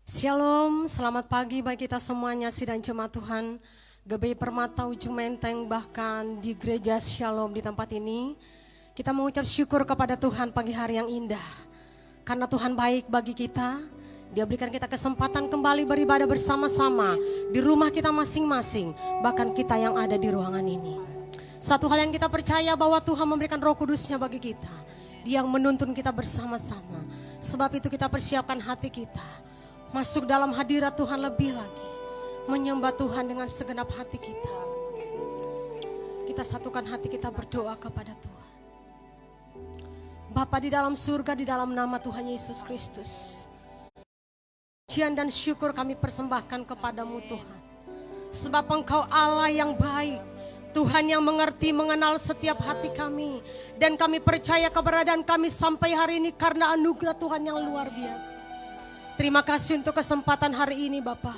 Shalom, selamat pagi bagi kita semuanya, sidang jemaat Tuhan GBI Permata Ujung Menteng, bahkan di gereja Shalom di tempat ini. Kita mengucap syukur kepada Tuhan pagi hari yang indah. Karena Tuhan baik bagi kita, Dia berikan kita kesempatan kembali beribadah bersama-sama di rumah kita masing-masing, bahkan kita yang ada di ruangan ini. Satu hal yang kita percaya bahwa Tuhan memberikan Roh Kudus-Nya bagi kita, yang menuntun kita bersama-sama. Sebab itu kita persiapkan hati kita masuk dalam hadirat Tuhan lebih lagi, menyembah Tuhan dengan segenap hati kita. Kita satukan hati kita berdoa kepada Tuhan. Bapa di dalam surga, di dalam nama Tuhan Yesus Kristus, pujian dan syukur kami persembahkan kepadamu Tuhan. Sebab Engkau Allah yang baik, Tuhan yang mengerti, mengenal setiap hati kami. Dan kami percaya keberadaan kami sampai hari ini karena anugerah Tuhan yang luar biasa. Terima kasih untuk kesempatan hari ini Bapa.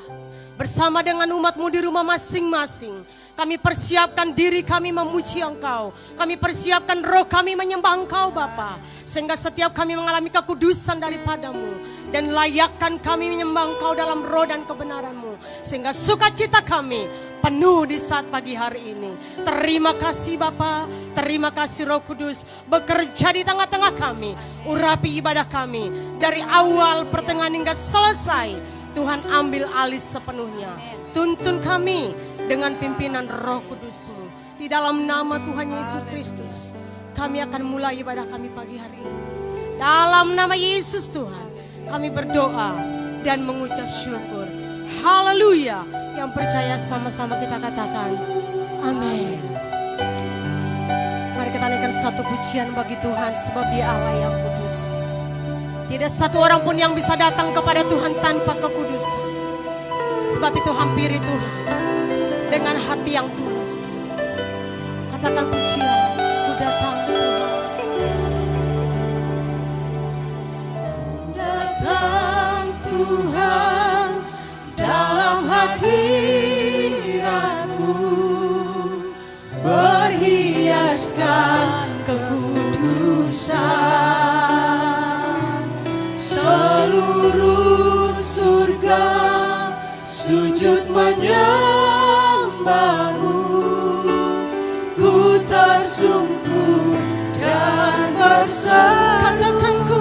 Bersama dengan umat-Mu di rumah masing-masing, kami persiapkan diri kami memuji Engkau. Kami persiapkan roh kami menyembah Engkau Bapa. Sehingga setiap kami mengalami kekudusan daripada-Mu. Dan layakkan kami menyembah Engkau dalam roh dan kebenaran-Mu. Sehingga sukacita kami penuh di saat pagi hari ini. Terima kasih Bapa, terima kasih Roh Kudus bekerja di tengah-tengah kami. Urapi ibadah kami dari awal pertengahan hingga selesai. Tuhan ambil alih sepenuhnya. Tuntun kami dengan pimpinan Roh Kudus-Mu. Di dalam nama Tuhan Yesus Kristus, kami akan mulai ibadah kami pagi hari ini. Dalam nama Yesus Tuhan, kami berdoa dan mengucap syukur. Haleluya. Yang percaya sama-sama kita katakan amin. Mari kita naikkan satu pujian bagi Tuhan, sebab Dia Allah yang kudus. Tidak satu orang pun yang bisa datang kepada Tuhan tanpa kekudusan. Sebab itu hampiri Tuhan dengan hati yang tulus. Katakan pujian, ku datang Tuhan. Ku datang Tuhan dalam hadirat-Mu, berhiaskan kekudusan. Seluruh surga sujud menyembah-Mu, ku tersungkur dan berserah. Katakan ku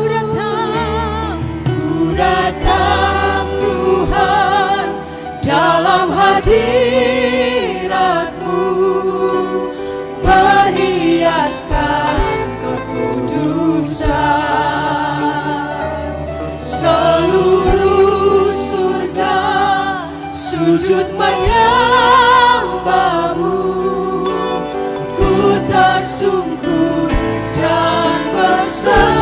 datang Tuhan dalam hadirat-Mu, berhiaskan kekudusan. Seluruh surga sujud menyembah-Mu, ku tersungkur dan berserah.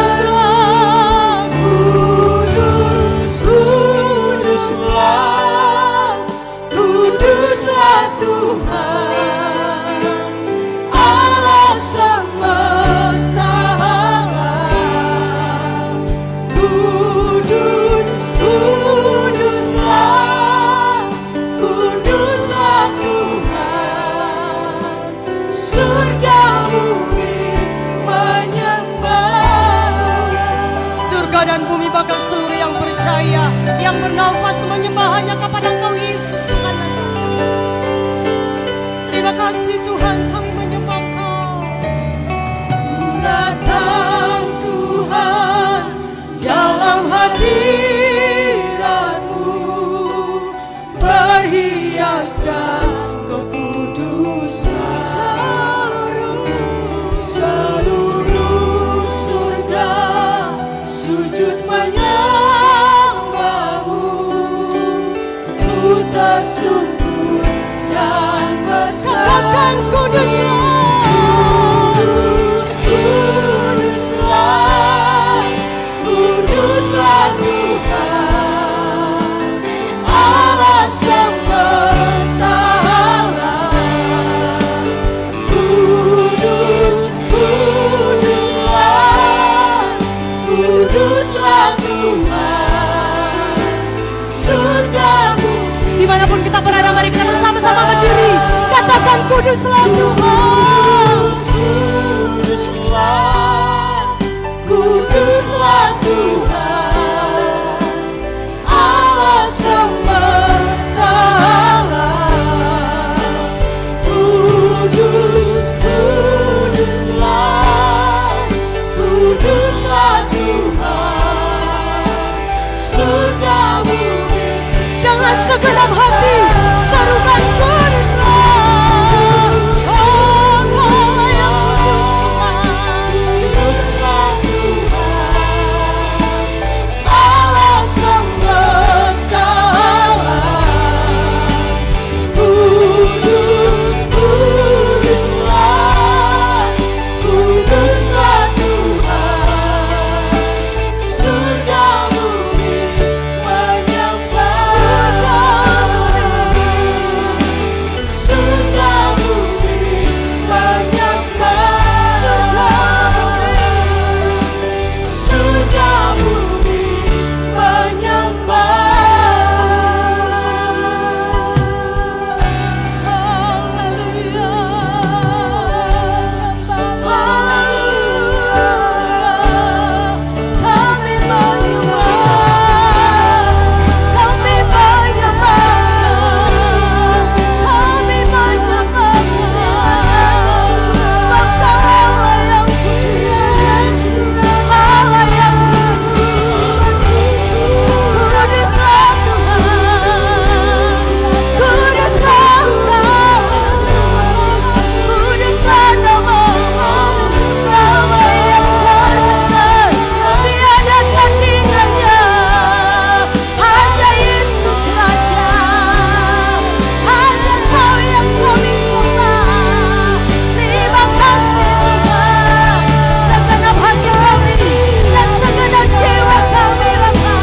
Kuduslah Tuhan, Allah semesta alam. Kuduslah Tuhan, surga bumi menyembah. Surga dan bumi bahkan seluruh yang percaya, yang bernafas menyembah hanya kepada Engkau Yesus Tuhan dan Raja. Terima kasih Tuhan, kami menyembah Engkau. Ku datang Tuhan dalam hadirat-Mu, berhiaskan kekudusan. Seluruh surga sujud menyembah-Mu, ku tersungkur dan berserah. Katakan kuduslah, kuduslah Tuhan, Allah semesta alam. Kuduslah Tuhan, surga bumi. Dimanapun kita berada, mari kita bersama-sama berdiri. Katakan kuduslah Tuhan, kuduslah Tuhan, Allah Kuduslah Tuhan, surga bumi. Dengan segenap hati serukan kuduslah. Oh, Kau yang kudus Tuhan, kuduslah Tuhan, Allah semesta alam. Kudus, kuduslah, kuduslah Tuhan, surga bumi menyembah. Surga bumi, surga bumi menyembah. Surga bumi, surga bumi menyembah. Haleluya, haleluya, kami menyembah, kami menyembah, kami menyembah, sebab Kau Allah yang kudus, Allah yang kudus. Kuduslah Tuhan, kuduslah Engkau Yesus, kuduslah nama-Mu, nama yang terbesar, tiada tandingannya, hanya Yesus Raja, hanya Kau yang kami sembah. Terima kasih Tuhan, segenap hati kami dan segenap jiwa kami Bapa,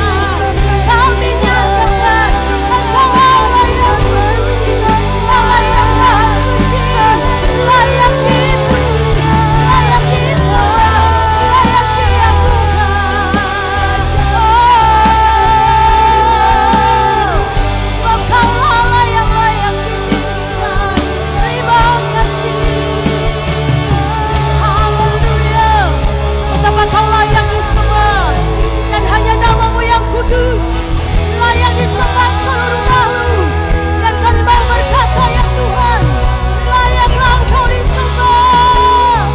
kami nyatakan Engkau Allah yang kudus, Allah yang maha suci, layak dipuji, layak disembah, layak diagungkan. Sebab Kau Allah yang layak ditinggikan. Terima kasih. Haleluya. Betapa Kau layak disembah, dan hanya nama-Mu yang kudus layak disembah seluruh makhluk. Dan kami mau berkata, ya Tuhan, layaklah Engkau disembah.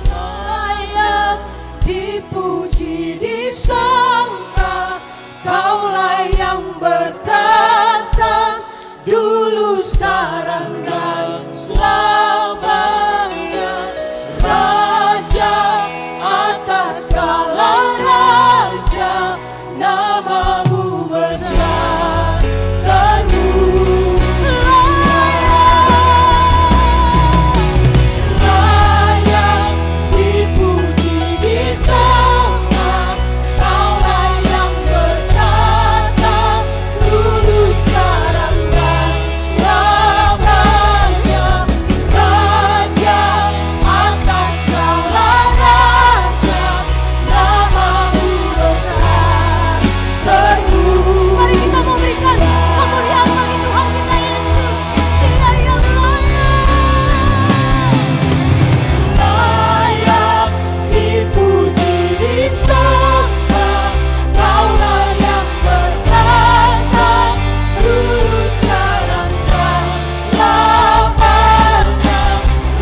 Layak dipuji, disembah, Kaulah yang bertata, dulu, sekarang, dan selamanya. Raja atas segala raja, nama-Mu besar layak dipuji, disembah, Kaulah yang bertata, dulu, sekarang, dan selamanya. Raja atas segala raja, nama-Mu besar terpuji. Mari kita memberikan kemuliaan bagi Tuhan kita Yesus, Dia yang layak dipuji, disembah, Kaulah yang bertata, dulu, sekarang, dan selamanya.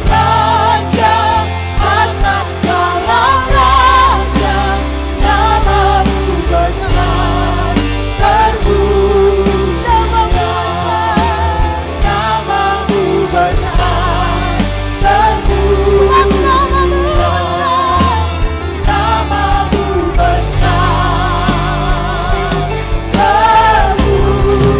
Raja atas segala raja, nama-Mu besar terpuji. Nama-Mu besar terpuji. Sebab nama-Mu besar, nama-Mu besar terpuji.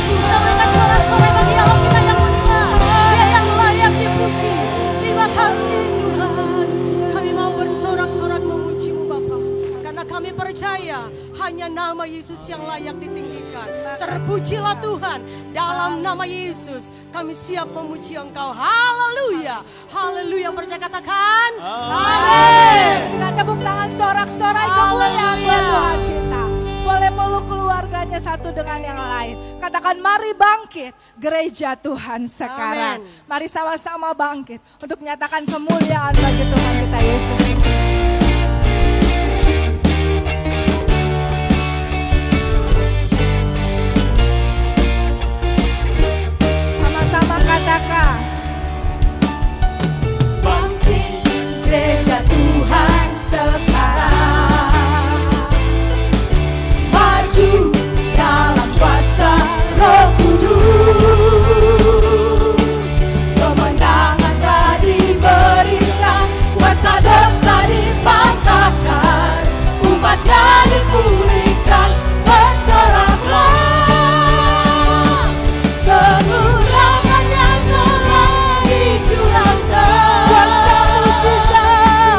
Kita berikan sorak-sorai bagi Allah kita yang besar, Dia yang layak dipuji. Terima kasih Tuhan, kami mau bersorak-sorak memuji-Mu Bapa, karena kami percaya hanya nama Yesus yang layak ditinggikan. Terpujilah Tuhan, dalam nama Yesus kami siap memuji Engkau. Haleluya, haleluya. Percaya katakan amin. Kita tepuk tangan sorak-sorai kemuliaan buat Tuhan kita. Boleh peluk keluarga hubungannya satu dengan yang lain. Katakan mari bangkit gereja Tuhan sekarang. Amen. Mari sama-sama bangkit untuk menyatakan kemuliaan bagi Tuhan kita Yesus. Sama-sama katakan. Bangkit gereja Tuhan sekarang, maju dalam kuasa Roh Kudus. Kemenangan telah diberikan, kuasa dosa dipatahkan, umatnya dipulihkan, bersoraklah. Kemuliaannya telah dicurahkan,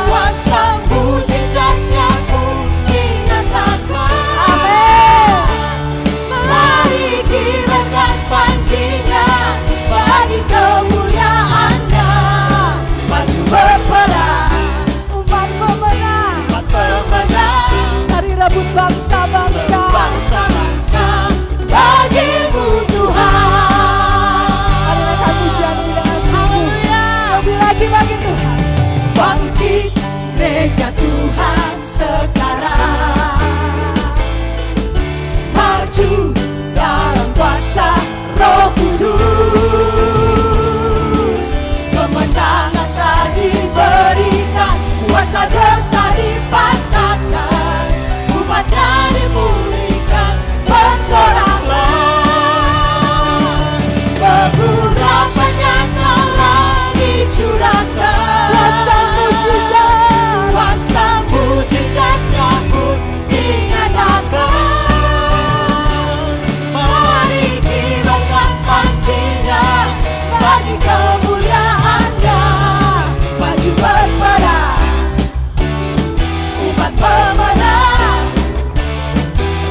kuasa mujizatnya pun dinyatakan. Mari kibarkan panjinya bagi kemuliaannya, maju berperang, Umat pemenang, mari rebut bangsa-bangsa. bangsa-bangsa bagimu Tuhan. Mari naikkan pujian ini dengan sungguh. Lebih lagi bagi Tuhan. Bangkit gereja Tuhan sekarang, maju dalam kuasa Roh Kudus. Kemenangan telah diberikan, kuasa dosa dipatahkan, umatnya dipulihkan, bersoraklah. Pengurapannya telah dicurahkan, kuasa mujizatnya pun dinyatakan. Mari kibarkan panjinya bagi kemuliaannya, maju berperang, umat pemenang,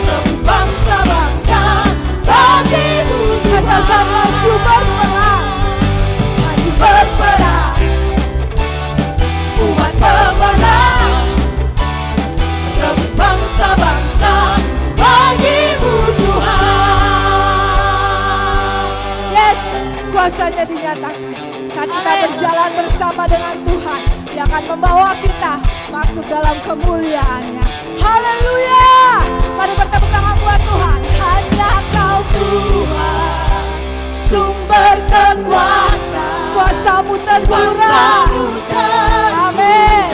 rebut bangsa-bangsa bagimu Katakan Tuhan. maju berperang. Maju berperang, umat pemenang, rebut bangsa-bangsa bagimu Tuhan. Yes, kuasanya dinyatakan. Saat kita berjalan bersama dengan Tuhan, Dia akan membawa kita masuk dalam kemuliaannya. Haleluya. Mari bertepuk tangan buat Tuhan. Hanya Kau Tuhan, Sumber kekuatan, kuasamu tercurah. kuasa-Mu tercurah, Amin.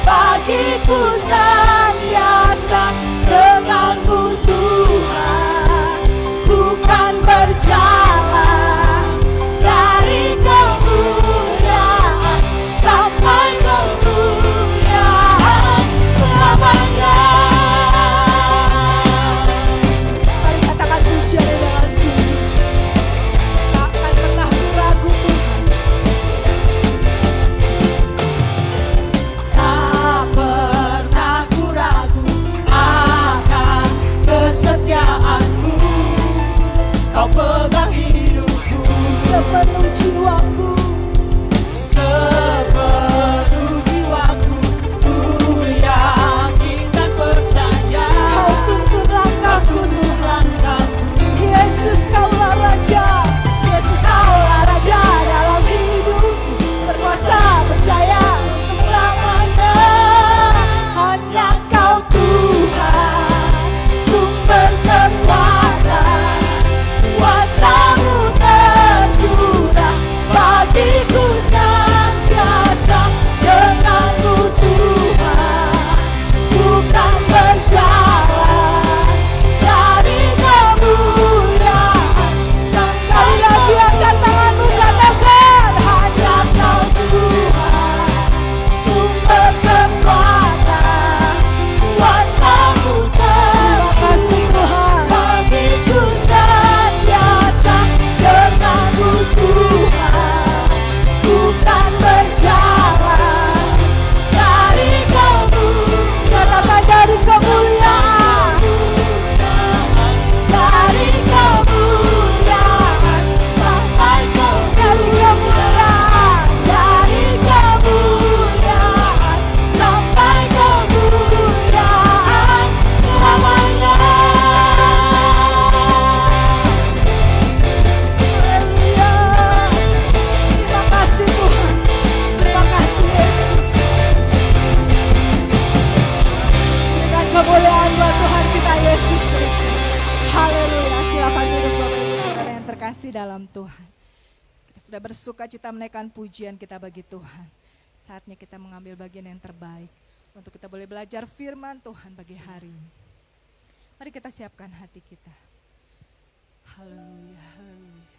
bagiku senantiasa denganmu Tuhan. Bukan berjalan dari kemuliaan sampai kemuliaan selamanya. Mari katakan pujian dengan sungguh. Tak akan pernah ragu Tuhan. Tak pernah ku ragu akan kesetiaanmu. Kau pegang hidupku Sepenuh jiwaku, sepenuh jiwaku. Ku yakin dan percaya Kau tuntun langkahku Tuhan. Yesus Kaulah Raja, Yesus Kaulah Raja dalam hidupku, berkuasa percaya untuk selamanya. Hanya Kau Tuhan, sumber kekuatan, kuasa-Mu tercurah bagi Sudah bersuka cita menaikkan pujian kita bagi Tuhan. Saatnya kita mengambil bagian yang terbaik untuk kita boleh belajar firman Tuhan bagi hari ini. Mari kita siapkan hati kita. Haleluya, haleluya.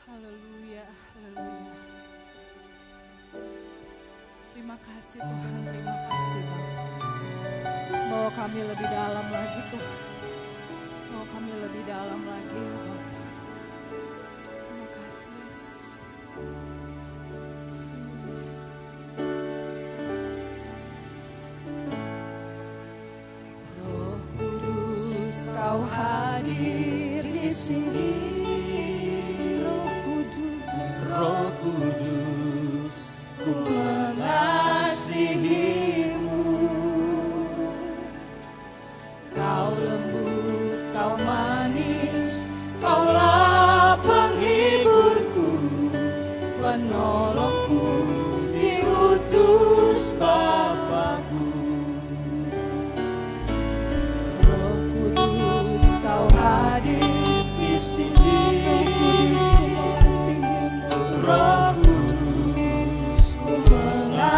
Haleluya, haleluya. Terima kasih Tuhan, terima kasih Bapak. Bawa kami lebih dalam lagi Tuhan. Bawa kami lebih dalam lagi ya Bapak. Terima kasih Yesus. Roh Kudus, Kau hadir di sini. Roh Kudus, ku mengasihimu. Kau lembut, kau manis, kaulah penghiburku, penolongku, diutus Bapakku. Roh Kudus, kau hadir di sini. Roh Kudus, ku mengasihimu.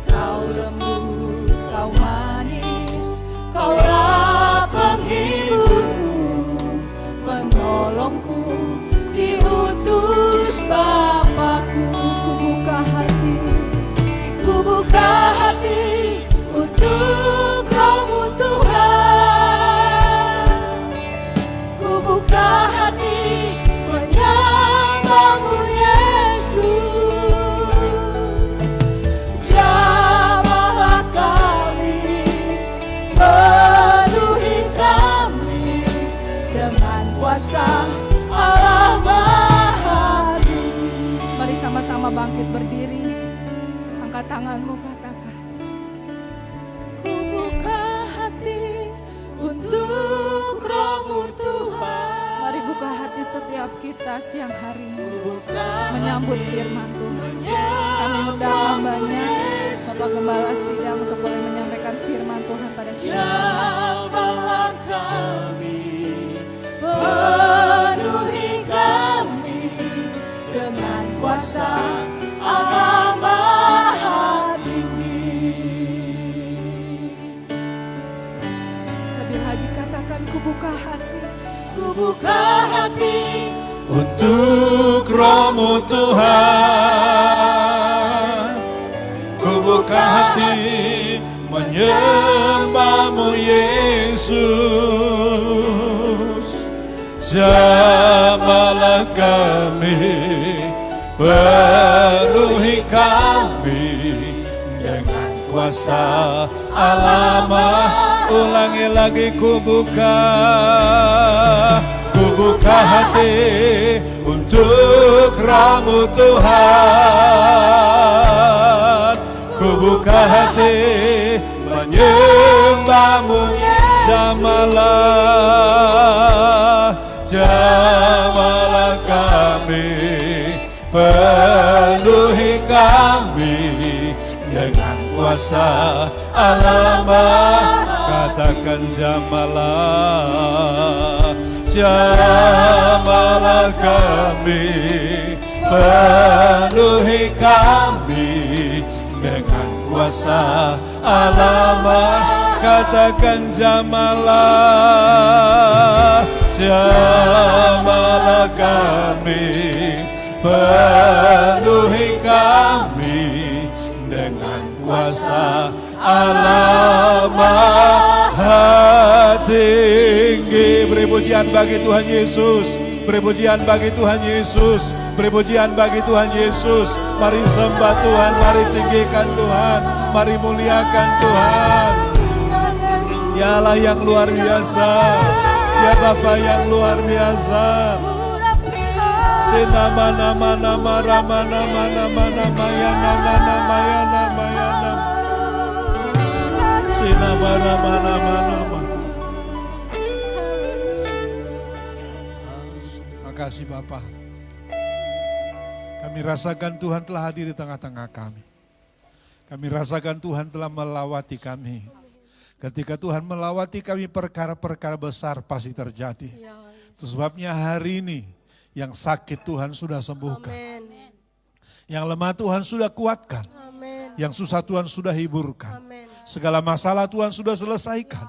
Kau lembut, kau manis, kaulah penghiburku, penolongku, diutus Bapakku. Ku buka hati untuk Roh-Mu Tuhan. Ku buka hati menyambamu Yesus. Jamahlah kami, penuhi kami dengan kuasa Allah Maha Tinggi. Mari sama-sama bangkit berdiri. Angkat tanganmu, katakan. Ku buka hati untuk Roh-Mu Tuhan. Mari buka hati setiap kita siang hari ini menyambut firman Tuhan. Kami undang hambanya Bapak Gembala Sidang untuk boleh menyampaikan firman Tuhan pada siang hari. Jamahlah kami, penuhi kami dengan kuasa Allah Maha Tinggi. Lebih lagi katakan, ku buka hati. Ku buka hati untuk Roh-Mu Tuhan. Ku buka hati menyembah-Mu Yesus. Jamahlah kami, penuhi kami dengan kuasa Allah Maha. Ulangi lagi, ku buka hati untuk Roh-Mu Tuhan. Ku buka hati menyembah-Mu. Jamahlah kami, penuhi kami dengan kuasa Allah Maha. Katakan jamahlah kami, penuhi kami dengan kuasa Allah Maha. Katakan jamahlah kami, penuhi kami dengan kuasa Allah Maha Tinggi. Beri pujian bagi Tuhan Yesus. Beri pujian bagi Tuhan Yesus. Beri pujian bagi Tuhan Yesus. Mari sembah Tuhan, mari tinggikan Tuhan, mari muliakan Tuhan. Ya Allah yang luar biasa, ya Bapa yang luar biasa. Nama nama nama rama nama nama nama ya nama nama ya nama ya nama. Nama nama nama nama. Makasih Bapa. Kami rasakan Tuhan telah hadir di tengah-tengah kami. Kami rasakan Tuhan telah melawati kami. Ketika Tuhan melawati kami, perkara-perkara besar pasti terjadi. Ya, Itu sebabnya hari ini yang sakit Tuhan sudah sembuhkan. amin. Yang lemah Tuhan sudah kuatkan. Amin. Yang susah Tuhan sudah hiburkan. Amin. Segala masalah Tuhan sudah selesaikan.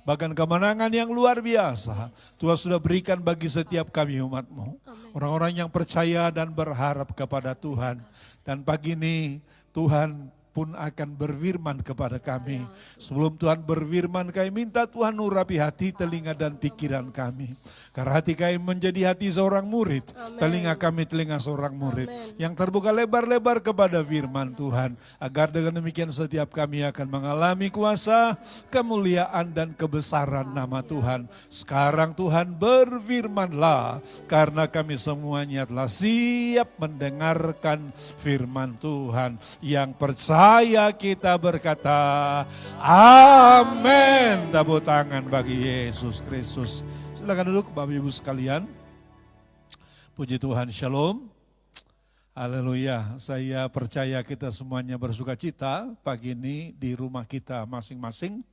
Bahkan kemenangan yang luar biasa Tuhan sudah berikan bagi setiap kami umat-Mu. Orang-orang yang percaya dan berharap kepada Tuhan. Dan pagi ini Tuhan pun akan berfirman kepada kami. Sebelum Tuhan berfirman, kami minta Tuhan urapi hati, telinga dan pikiran kami. Karena hati kami menjadi hati seorang murid, telinga kami telinga seorang murid. Yang terbuka lebar-lebar kepada firman Tuhan. Agar dengan demikian setiap kami akan mengalami kuasa, kemuliaan dan kebesaran nama Tuhan. Sekarang Tuhan berfirmanlah, karena kami semuanya telah siap mendengarkan firman Tuhan. Yang percaya kita berkata, amin. Tepuk tangan bagi Yesus Kristus. Silakan duduk Bapak Ibu sekalian. Puji Tuhan, shalom. Haleluya. Saya percaya kita semuanya bersuka cita pagi ini di rumah kita masing-masing.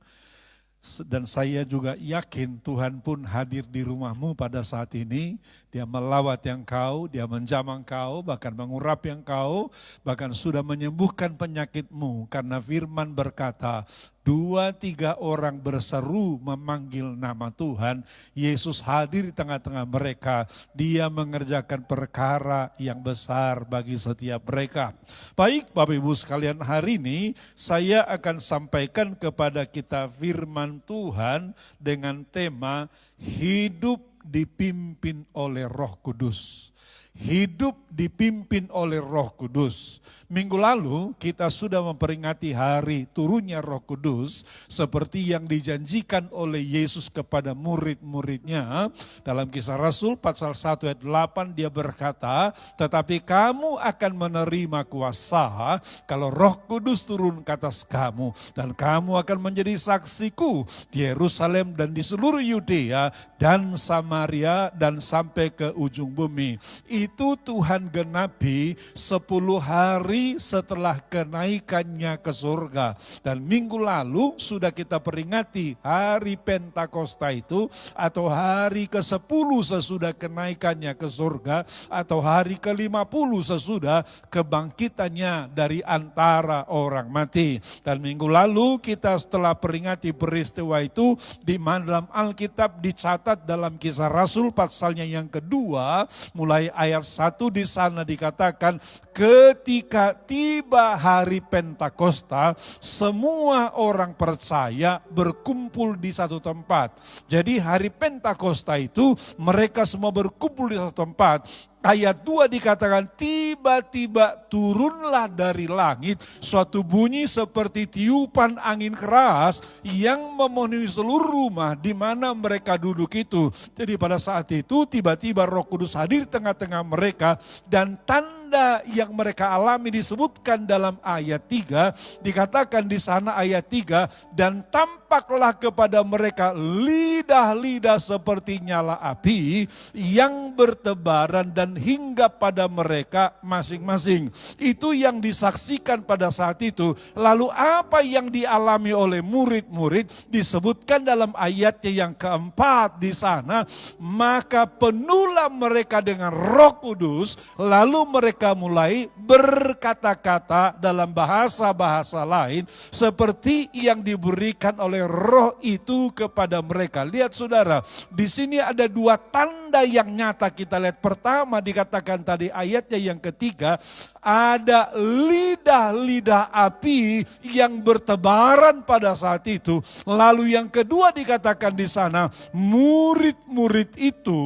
Dan saya juga yakin Tuhan pun hadir di rumahmu pada saat ini. Dia melawat yang kau, dia menjamah kau, bahkan mengurapi yang kau, bahkan sudah menyembuhkan penyakitmu. Karena firman berkata, 2-3 orang berseru memanggil nama Tuhan, Yesus hadir di tengah-tengah mereka. Dia mengerjakan perkara yang besar bagi setiap mereka. Baik Bapak Ibu sekalian, hari ini saya akan sampaikan kepada kita firman Tuhan dengan tema hidup dipimpin oleh Roh Kudus. Hidup dipimpin oleh Roh Kudus. Minggu lalu kita sudah memperingati hari turunnya Roh Kudus seperti yang dijanjikan oleh Yesus kepada murid-muridnya. Dalam Kisah Rasul pasal 1 ayat 8 dia berkata, tetapi kamu akan menerima kuasa kalau Roh Kudus turun ke atas kamu. Dan kamu akan menjadi saksiku di Yerusalem dan di seluruh Yudea dan Samaria dan sampai ke ujung bumi. Itu Tuhan genapi 10 hari setelah kenaikannya ke surga. Dan minggu lalu sudah kita peringati hari Pentakosta itu, atau hari ke-10 sesudah kenaikannya ke surga, atau hari ke-50 sesudah kebangkitannya dari antara orang mati. Dan minggu lalu kita setelah peringati peristiwa itu, di mana dalam Alkitab dicatat dalam Kisah Rasul pasalnya yang kedua, mulai ayat 1 di sana dikatakan, ketika tiba hari Pentakosta, semua orang percaya berkumpul di satu tempat. Jadi hari Pentakosta itu mereka semua berkumpul di satu tempat. Ayat 2 dikatakan, tiba-tiba turunlah dari langit suatu bunyi seperti tiupan angin keras yang memenuhi seluruh rumah di mana mereka duduk itu. Jadi pada saat itu tiba-tiba Roh Kudus hadir tengah-tengah mereka, dan tanda yang mereka alami disebutkan dalam ayat 3, dikatakan di sana ayat 3, dan tampaklah kepada mereka lidah-lidah seperti nyala api yang bertebaran dan hingga pada mereka masing-masing. Itu yang disaksikan pada saat itu. Lalu apa yang dialami oleh murid-murid disebutkan dalam ayatnya yang keempat di sana. Maka penuhlah mereka dengan Roh Kudus, lalu mereka mulai berkata-kata dalam bahasa-bahasa lain seperti yang diberikan oleh Roh itu kepada mereka. Lihat saudara, di sini ada 2 tanda yang nyata kita lihat. Pertama dikatakan tadi ayatnya yang ketiga, ada lidah-lidah api yang bertebaran pada saat itu. Lalu yang kedua dikatakan di sana, murid-murid itu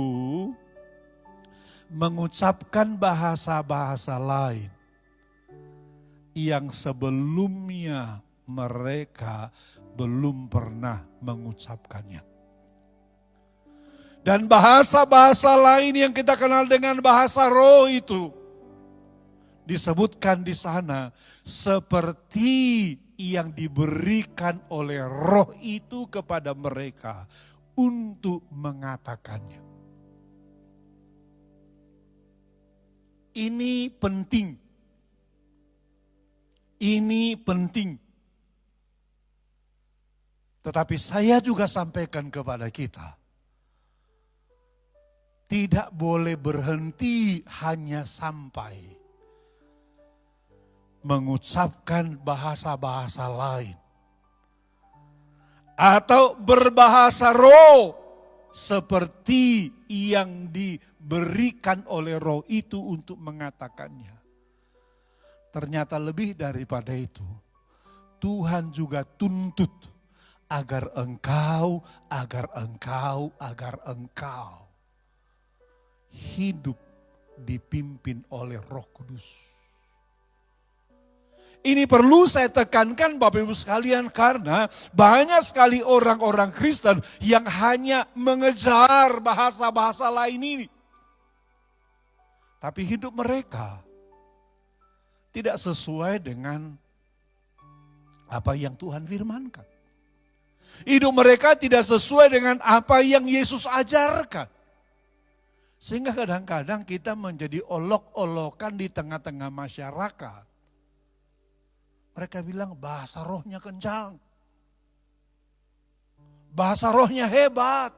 mengucapkan bahasa-bahasa lain yang sebelumnya mereka belum pernah mengucapkannya. Dan bahasa-bahasa lain yang kita kenal dengan bahasa roh itu disebutkan di sana seperti yang diberikan oleh Roh itu kepada mereka untuk mengatakannya. Ini penting. Ini penting. Tetapi saya juga sampaikan kepada kita, tidak boleh berhenti hanya sampai mengucapkan bahasa-bahasa lain. Atau berbahasa roh seperti yang diberikan oleh roh itu untuk mengatakannya. Ternyata lebih daripada itu, Tuhan juga tuntut agar engkau hidup dipimpin oleh Roh Kudus. Ini perlu saya tekankan Bapak Ibu sekalian, karena banyak sekali orang-orang Kristen yang hanya mengejar bahasa-bahasa lain ini. Tapi hidup mereka tidak sesuai dengan apa yang Tuhan firmankan. Hidup mereka tidak sesuai dengan apa yang Yesus ajarkan. Sehingga kadang-kadang kita menjadi olok-olokan di tengah-tengah masyarakat. Mereka bilang bahasa rohnya kencang. Bahasa rohnya hebat.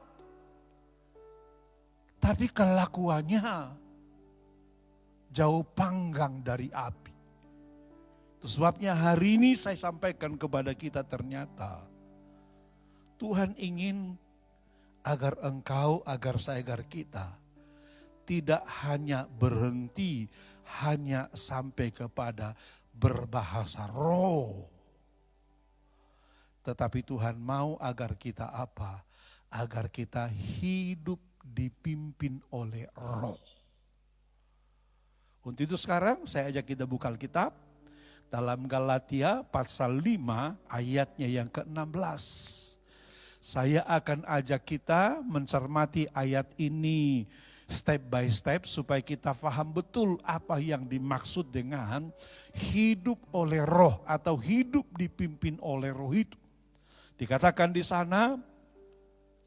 Tapi kelakuannya jauh panggang dari api. Itu sebabnya hari ini saya sampaikan kepada kita, ternyata Tuhan ingin agar engkau, agar saya, agar kita tidak hanya berhenti, hanya sampai kepada berbahasa roh. Tetapi Tuhan mau agar kita apa? Agar kita hidup dipimpin oleh roh. Untuk itu sekarang saya ajak kita buka Alkitab dalam Galatia pasal 5 ayatnya yang ke-16. Saya akan ajak kita mencermati ayat ini step by step supaya kita paham betul apa yang dimaksud dengan hidup oleh roh atau hidup dipimpin oleh roh itu. Dikatakan di sana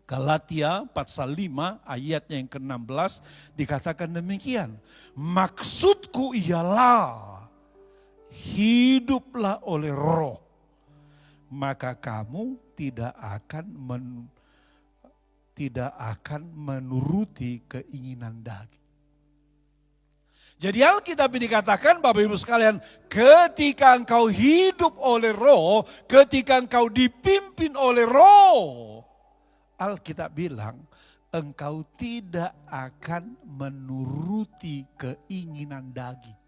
Galatia pasal 5 ayatnya yang ke-16 dikatakan demikian. Maksudku ialah hiduplah oleh roh, maka kamu tidak akan menuruti keinginan daging. Jadi Alkitab dikatakan Bapak Ibu sekalian, ketika engkau hidup oleh roh, ketika engkau dipimpin oleh roh, Alkitab bilang engkau tidak akan menuruti keinginan daging.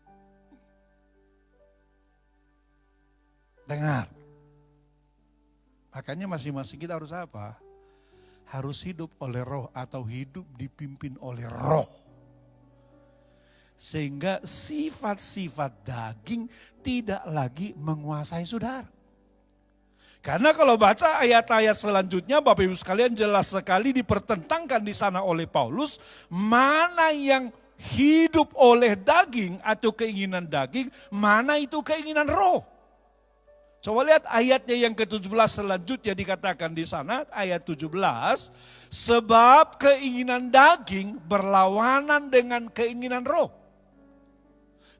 Dengar. Makanya masing-masing kita harus apa? Harus hidup oleh roh atau hidup dipimpin oleh roh. Sehingga sifat-sifat daging tidak lagi menguasai saudara. Karena kalau baca ayat-ayat selanjutnya Bapak Ibu sekalian jelas sekali dipertentangkan di sana oleh Paulus. Mana yang hidup oleh daging atau keinginan daging, mana itu keinginan roh. Coba lihat ayatnya yang ke-17 selanjutnya dikatakan di sana, ayat 17. Sebab keinginan daging berlawanan dengan keinginan roh.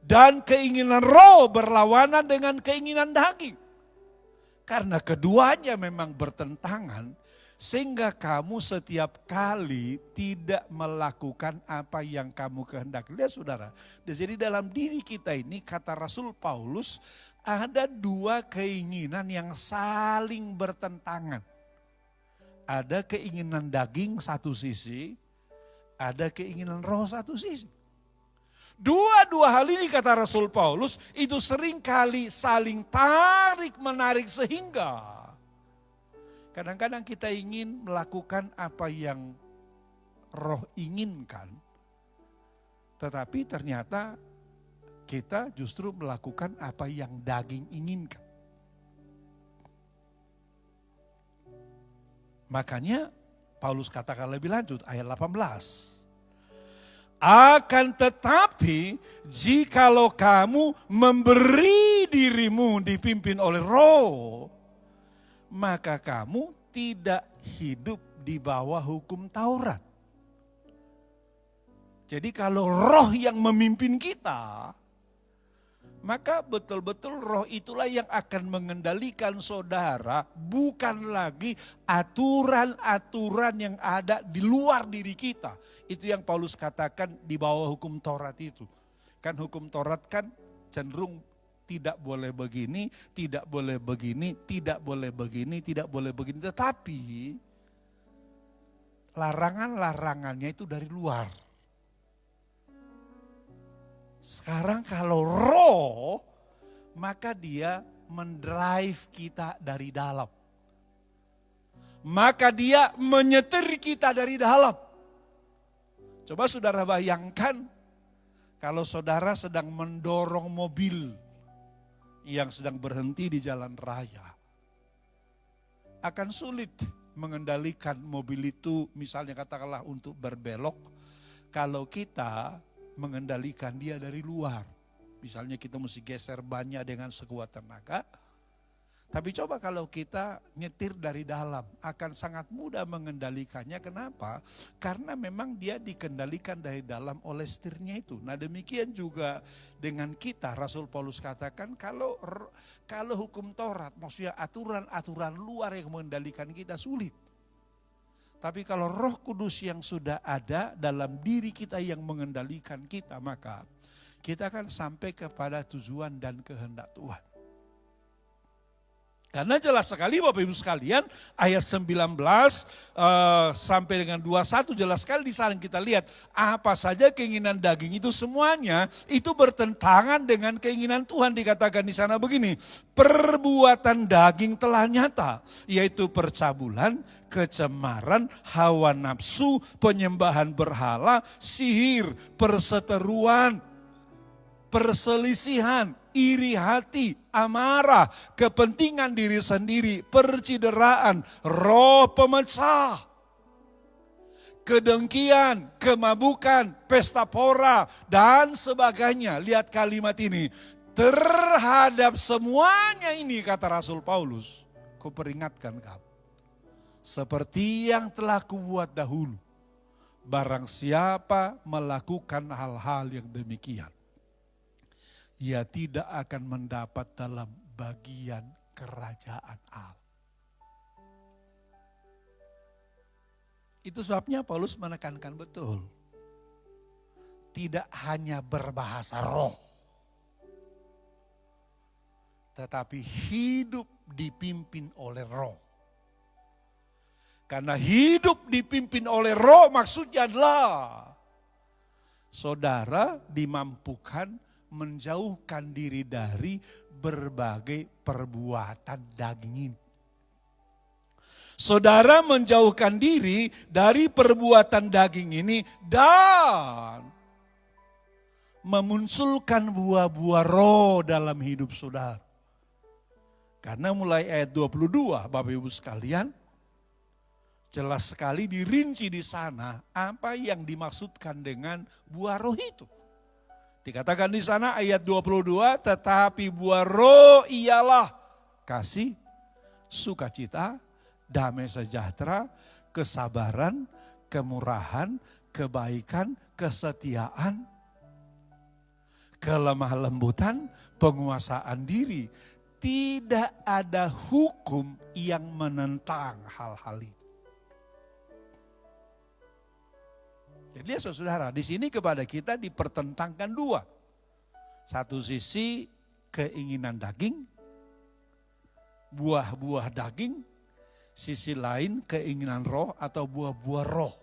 Dan keinginan roh berlawanan dengan keinginan daging. Karena keduanya memang bertentangan, sehingga kamu setiap kali tidak melakukan apa yang kamu kehendaki. Lihat saudara, jadi dalam diri kita ini kata Rasul Paulus, ada dua keinginan yang saling bertentangan. Ada keinginan daging satu sisi, ada keinginan roh satu sisi. Dua-dua hal ini kata Rasul Paulus itu seringkali saling tarik-menarik sehingga kadang-kadang kita ingin melakukan apa yang roh inginkan, tetapi ternyata kita justru melakukan apa yang daging inginkan. Makanya Paulus katakan lebih lanjut ayat 18. Akan tetapi jikalau kamu memberi dirimu dipimpin oleh roh, maka kamu tidak hidup di bawah hukum Taurat. Jadi kalau roh yang memimpin kita, maka betul-betul roh itulah yang akan mengendalikan saudara, bukan lagi aturan-aturan yang ada di luar diri kita. Itu yang Paulus katakan di bawah hukum Taurat itu. Kan hukum Taurat kan cenderung tidak boleh begini, tidak boleh begini, tidak boleh begini, tidak boleh begini. Tetapi larangan-larangannya itu dari luar. Sekarang kalau roh, maka dia mendrive kita dari dalam. Maka dia menyetir kita dari dalam. Coba saudara bayangkan, kalau saudara sedang mendorong mobil yang sedang berhenti di jalan raya. Akan sulit mengendalikan mobil itu, misalnya katakanlah untuk berbelok, kalau kita mengendalikan dia dari luar. Misalnya kita mesti geser bannya dengan sekuat tenaga. Tapi coba kalau kita nyetir dari dalam, akan sangat mudah mengendalikannya. Kenapa? Karena memang dia dikendalikan dari dalam oleh setirnya itu. Nah demikian juga dengan kita, Rasul Paulus katakan kalau hukum Taurat, maksudnya aturan-aturan luar yang mengendalikan kita sulit. Tapi kalau Roh Kudus yang sudah ada dalam diri kita yang mengendalikan kita, maka kita akan sampai kepada tujuan dan kehendak Tuhan. Karena jelas sekali Bapak Ibu sekalian, ayat 19 sampai dengan 21 jelas sekali di sana kita lihat apa saja keinginan daging itu semuanya itu bertentangan dengan keinginan Tuhan. Dikatakan di sana begini, perbuatan daging telah nyata, yaitu percabulan, kecemaran, hawa nafsu, penyembahan berhala, sihir, perseteruan, perselisihan, iri hati, amarah, kepentingan diri sendiri, percideraan, roh pemecah, kedengkian, kemabukan, pesta pora, dan sebagainya. Lihat kalimat ini. Terhadap semuanya ini, kata Rasul Paulus, kuperingatkan kamu. Seperti yang telah kubuat dahulu, barang siapa melakukan hal-hal yang demikian, ia tidak akan mendapat dalam bagian kerajaan Allah. Itu sebabnya Paulus menekankan betul. Tidak hanya berbahasa roh, tetapi hidup dipimpin oleh roh. Karena hidup dipimpin oleh roh maksudnya adalah saudara dimampukan menjauhkan diri dari berbagai perbuatan daging ini. Saudara menjauhkan diri dari perbuatan daging ini dan memunculkan buah-buah roh dalam hidup saudara. Karena mulai ayat 22 Bapak Ibu sekalian, jelas sekali dirinci di sana apa yang dimaksudkan dengan buah roh itu. Dikatakan di sana ayat 22, tetapi buah roh ialah kasih, sukacita, damai sejahtera, kesabaran, kemurahan, kebaikan, kesetiaan, kelemah lembutan, penguasaan diri. Tidak ada hukum yang menentang hal-hal itu. Jadi ya saudara, di sini kepada kita dipertentangkan dua. Satu sisi keinginan daging, buah-buah daging. Sisi lain keinginan roh atau buah-buah roh.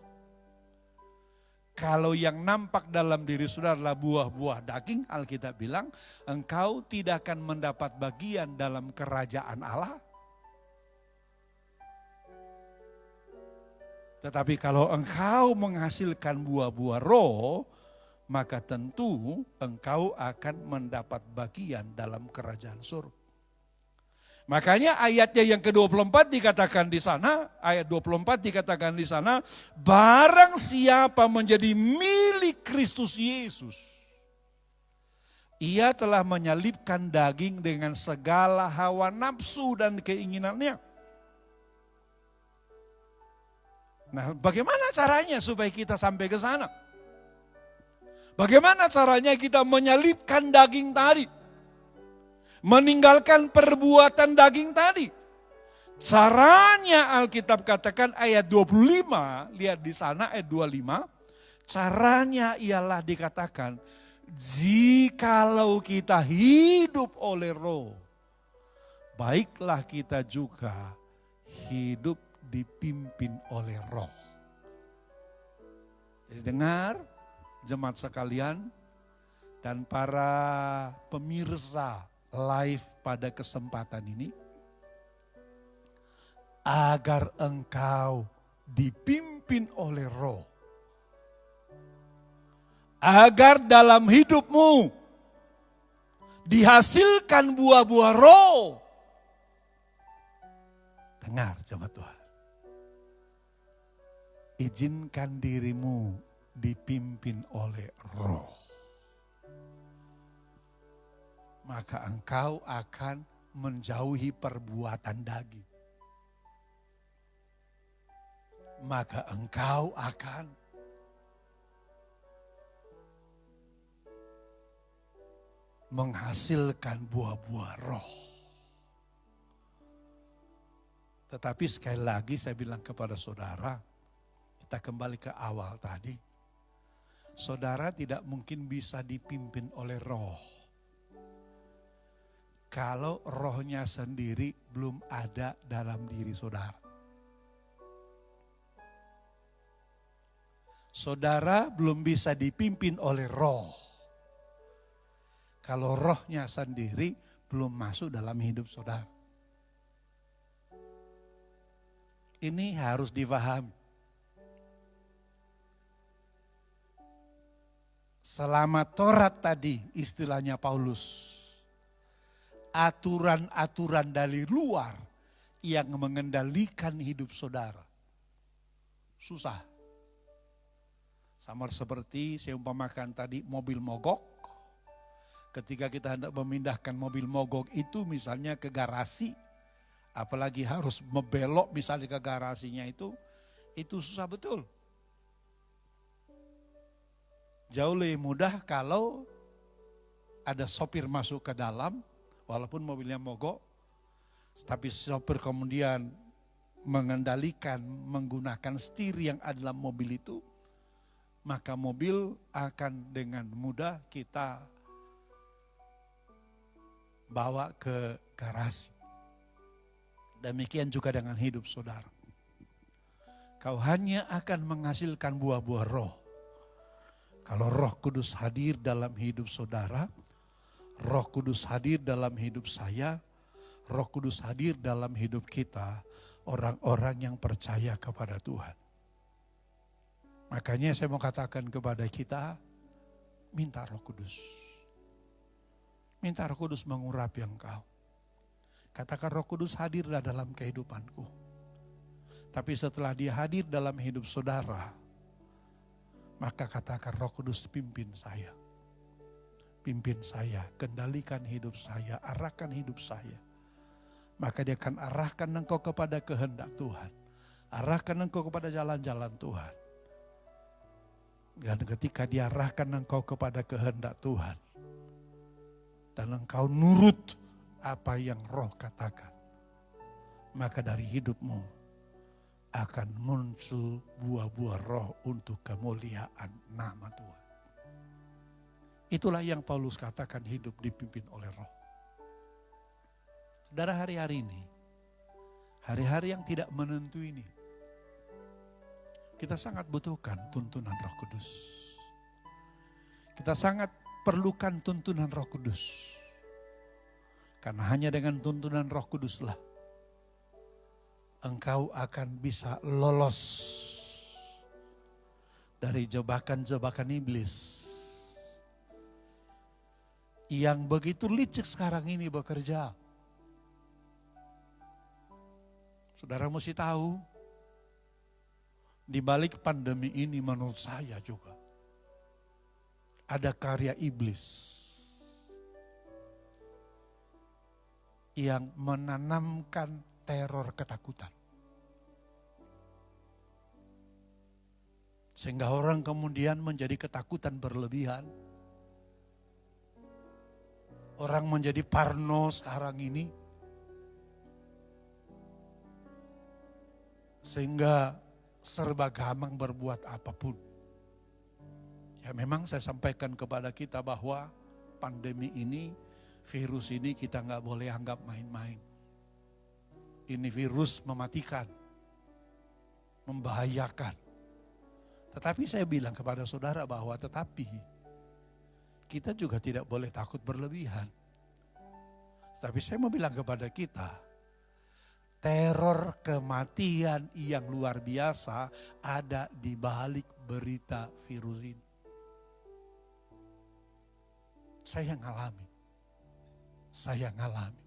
Kalau yang nampak dalam diri saudara adalah buah-buah daging, Alkitab bilang, engkau tidak akan mendapat bagian dalam kerajaan Allah. Tetapi kalau engkau menghasilkan buah-buah roh, maka tentu engkau akan mendapat bagian dalam kerajaan surga. Makanya ayatnya yang ke-24 dikatakan di sana, ayat 24 dikatakan di sana, barang siapa menjadi milik Kristus Yesus, ia telah menyalibkan daging dengan segala hawa nafsu dan keinginannya. Nah, bagaimana caranya supaya kita sampai ke sana? Bagaimana caranya kita menyalibkan daging tadi? Meninggalkan perbuatan daging tadi. Caranya Alkitab katakan ayat 25, lihat di sana ayat 25. Caranya ialah dikatakan, jikalau kita hidup oleh roh, baiklah kita juga hidup dipimpin oleh roh. Jadi dengar jemaat sekalian dan para pemirsa live pada kesempatan ini, agar engkau dipimpin oleh roh. Agar dalam hidupmu dihasilkan buah-buah roh. Dengar jemaat Tuhan. Izinkan dirimu dipimpin oleh roh. Maka engkau akan menjauhi perbuatan daging. Maka engkau akan menghasilkan buah-buah roh. Tetapi sekali lagi saya bilang kepada saudara, kita kembali ke awal tadi. Saudara tidak mungkin bisa dipimpin oleh roh kalau rohnya sendiri belum ada dalam diri saudara. Saudara belum bisa dipimpin oleh roh kalau rohnya sendiri belum masuk dalam hidup saudara. Ini harus difahami. Selama Taurat tadi istilahnya Paulus, aturan-aturan dari luar yang mengendalikan hidup saudara. Susah. Sama seperti saya umpamakan tadi mobil mogok. Ketika kita hendak memindahkan mobil mogok itu misalnya ke garasi, apalagi harus membelok misalnya ke garasinya itu susah betul. Jauh lebih mudah kalau ada sopir masuk ke dalam, walaupun mobilnya mogok, tapi sopir kemudian mengendalikan, menggunakan setir yang ada dalam mobil itu, maka mobil akan dengan mudah kita bawa ke garasi. Demikian juga dengan hidup saudara. Kau hanya akan menghasilkan buah-buah roh kalau Roh Kudus hadir dalam hidup saudara, Roh Kudus hadir dalam hidup saya, Roh Kudus hadir dalam hidup kita, orang-orang yang percaya kepada Tuhan. Makanya saya mau katakan kepada kita, minta Roh Kudus. Minta Roh Kudus mengurapi engkau. Katakan Roh Kudus hadirlah dalam kehidupanku. Tapi setelah dia hadir dalam hidup saudara, maka katakan Roh Kudus pimpin saya. Pimpin saya, kendalikan hidup saya, arahkan hidup saya. Maka dia akan arahkan engkau kepada kehendak Tuhan. Arahkan engkau kepada jalan-jalan Tuhan. Dan ketika dia arahkan engkau kepada kehendak Tuhan, dan engkau nurut apa yang Roh katakan, maka dari hidupmu akan muncul buah-buah roh untuk kemuliaan nama Tuhan. Itulah yang Paulus katakan hidup dipimpin oleh roh. Saudara, hari-hari ini, hari-hari yang tidak menentu ini, kita sangat butuhkan tuntunan Roh Kudus. Kita sangat perlukan tuntunan Roh Kudus. Karena hanya dengan tuntunan Roh Kuduslah engkau akan bisa lolos dari jebakan-jebakan iblis yang begitu licik sekarang ini bekerja. Saudara mesti tahu, di balik pandemi ini menurut saya juga ada karya iblis yang menanamkan teror ketakutan. Sehingga orang kemudian menjadi ketakutan berlebihan. Orang menjadi parno sekarang ini. Sehingga serba gampang berbuat apapun. Ya memang saya sampaikan kepada kita bahwa pandemi ini, virus ini kita nggak boleh anggap main-main. Ini virus mematikan, membahayakan. Tetapi saya bilang kepada saudara bahwa kita juga tidak boleh takut berlebihan. Tapi saya mau bilang kepada kita, teror kematian yang luar biasa ada di balik berita virus ini. Saya ngalami.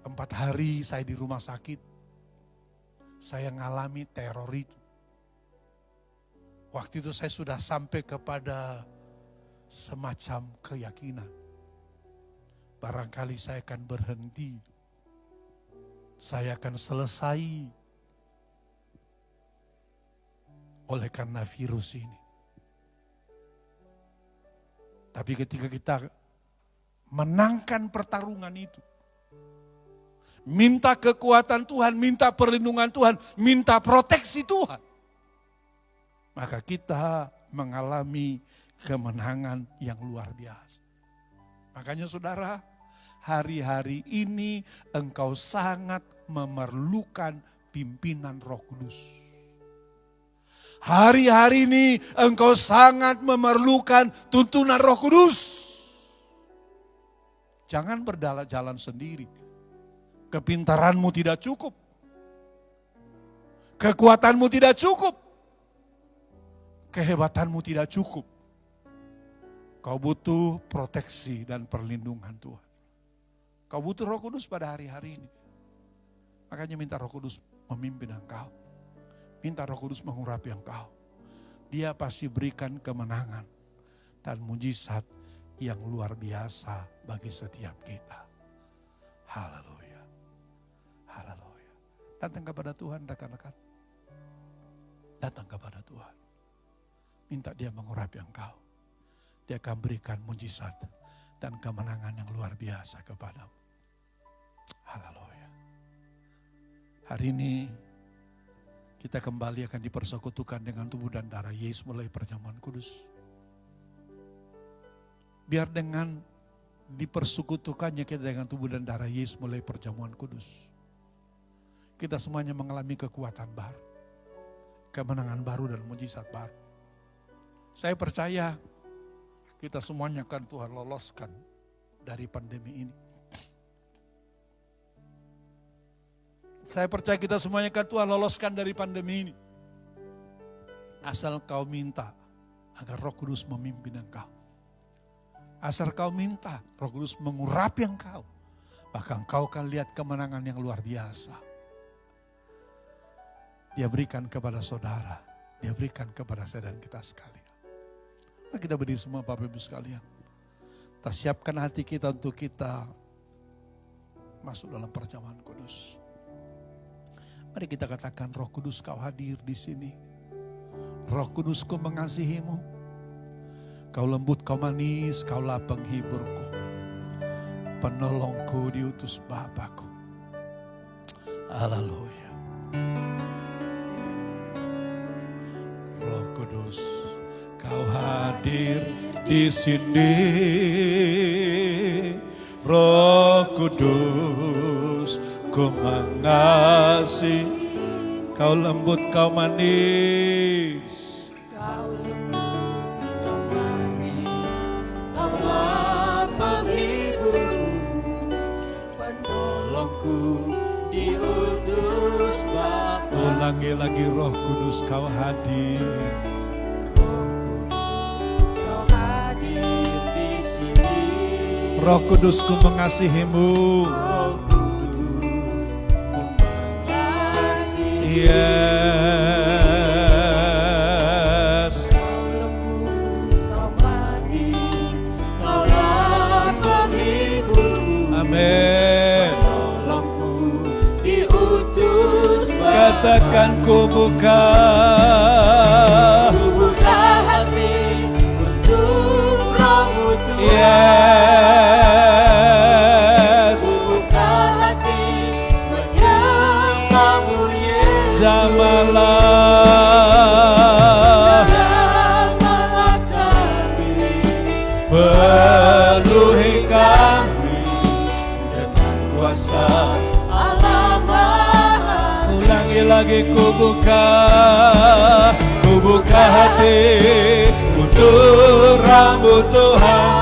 4 hari saya di rumah sakit, saya ngalami teror itu. Waktu itu saya sudah sampai kepada semacam keyakinan. Barangkali saya akan berhenti. Saya akan selesai oleh karena virus ini. Tapi ketika kita menangkan pertarungan itu, minta kekuatan Tuhan, minta perlindungan Tuhan, minta proteksi Tuhan, maka kita mengalami kemenangan yang luar biasa. Makanya saudara, hari-hari ini engkau sangat memerlukan pimpinan Roh Kudus. Hari-hari ini engkau sangat memerlukan tuntunan Roh Kudus. Jangan berjalan sendiri. Kepintaranmu tidak cukup. Kekuatanmu tidak cukup. Kehebatanmu tidak cukup. Kau butuh proteksi dan perlindungan Tuhan. Kau butuh Roh Kudus pada hari-hari ini. Makanya minta Roh Kudus memimpin engkau. Minta Roh Kudus mengurapi engkau. Dia pasti berikan kemenangan dan mujizat yang luar biasa bagi setiap kita. Haleluya. Haleluya. Datang kepada Tuhan rekan-rekan. Datang kepada Tuhan. Minta dia mengurapi engkau. Dia akan berikan mujizat dan kemenangan yang luar biasa kepadamu. Haleluya. Hari ini kita kembali akan dipersekutukan dengan tubuh dan darah Yesus mulai perjamuan kudus. Biar dengan dipersekutukannya kita dengan tubuh dan darah Yesus mulai perjamuan kudus, kita semuanya mengalami kekuatan baru, kemenangan baru dan mujizat baru. Saya percaya kita semuanya akan Tuhan loloskan dari pandemi ini. Saya percaya kita semuanya akan Tuhan loloskan dari pandemi ini. Asal kau minta agar Roh Kudus memimpin engkau. Asal kau minta Roh Kudus mengurapi engkau. Bahkan kau akan lihat kemenangan yang luar biasa. Dia berikan kepada saudara. Dia berikan kepada saya dan kita sekalian. Mari kita berdiri semua Bapak Ibu sekalian. Kita siapkan hati kita untuk kita masuk dalam perjamuan kudus. Mari kita katakan, Roh Kudus kau hadir di sini. Roh Kudus ku mengasihimu. Kau lembut, kau manis, kaulah penghiburku. Penolongku diutus Bapakku. Haleluya. Roh Kudus kau hadir di sini, Roh Kudus, ku mengasihi. Kau lembut, kau manis, Kau lembut, kau manis, kaulah penghiburku, penolongku diutus Bapa. Ulangi lagi, Roh Kudus kau hadir. Roh Kudus ku mengasihimu. Roh Kudus ku mengasihi. Yes. Kau lembut, kau manis, kaulah penghiburku. Amin. Penolongku diutus Bapa. Katakan ku buka. Ku buka hati untuk Roh-Mu Tuhan. Yes. lagi ku buka hati untuk rambut Tuhan.